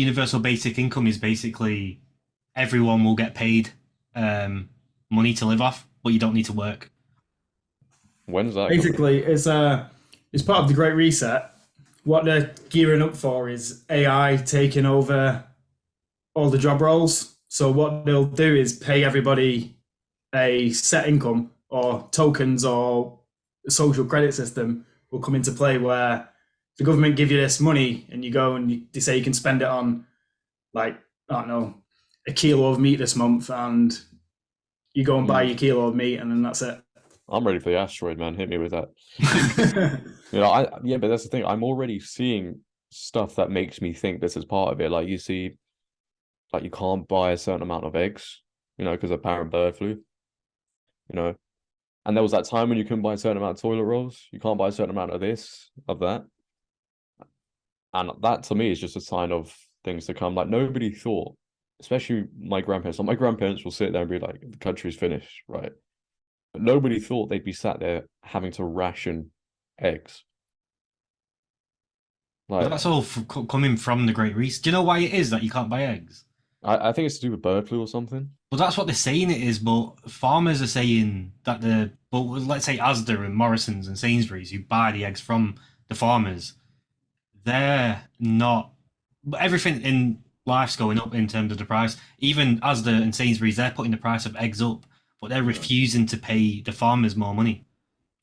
universal basic income is basically everyone will get paid money to live off, but you don't need to work. When's that coming? Basically, it's part of the Great Reset. What they're gearing up for is AI taking over all the job roles. So what they'll do is pay everybody a set income or tokens or a social credit system will come into play where the government give you this money and you go and they say you can spend it on like I don't know a kilo of meat this month and you go and buy Mm. your kilo of meat and then that's it. I'm ready for the asteroid, man. Hit me with that. Yeah, but that's the thing. I'm already seeing stuff that makes me think this is part of it. Like you see, like you can't buy a certain amount of eggs, because of apparent bird flu, you know. And there was that time when you couldn't buy a certain amount of toilet rolls. You can't buy a certain amount of this, of that. And that to me is just a sign of things to come. Like nobody thought, especially my grandparents. Like my grandparents will sit there and be like, the country's finished, right? But nobody thought they'd be sat there having to ration eggs. But Like that's all coming from the Great Reset. Do you know why it is that you can't buy eggs? I think it's to do with bird flu or something. Well, that's what they're saying it is, but farmers are saying that but let's say Asda and Morrison's and Sainsbury's, who buy the eggs from the farmers, they're not. Everything in life's going up in terms of the price. Even Asda and Sainsbury's, they're putting the price of eggs up, but they're refusing to pay the farmers more money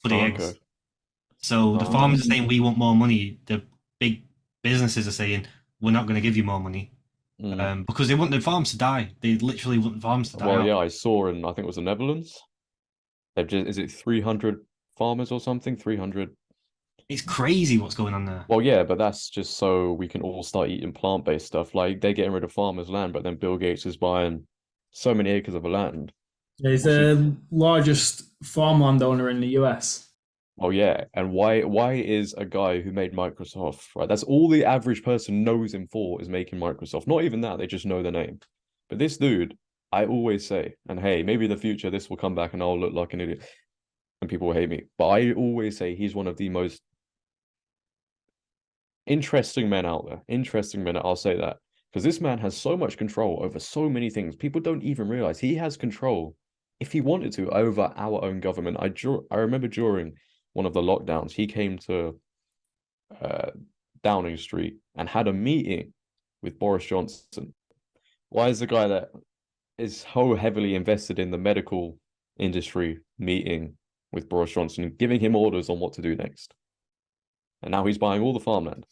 for the Oh, eggs. okay. So the farmers are saying Um, we want more money. The big businesses are saying we're not going to give you more money Mm. because they want the farms to die. They literally want the farms to die Well, out. yeah, I saw in I think it was the Netherlands. They've just is it 300 farmers or something? 300. It's crazy what's going on there. Well, yeah, but that's just so we can all start eating plant-based stuff. Like they're getting rid of farmers' land, but then Bill Gates is buying so many acres of land. he's What's he? the largest farmland owner in the US. Oh yeah, and why is a guy who made Microsoft, right? That's all the average person knows him for is making Microsoft. Not even that, they just know the name. But this dude, I always say, and hey, maybe in the future this will come back and I'll look like an idiot and people will hate me. But I always say he's one of the most interesting men out there. Interesting men, I'll say that. Because this man has so much control over so many things. People don't even realize he has control, if he wanted to, over our own government. I remember during one of the lockdowns, he came to uh, Downing Street and had a meeting with Boris Johnson. Why is the guy that is so heavily invested in the medical industry meeting with Boris Johnson, giving him orders on what to do next? And now he's buying all the farmland.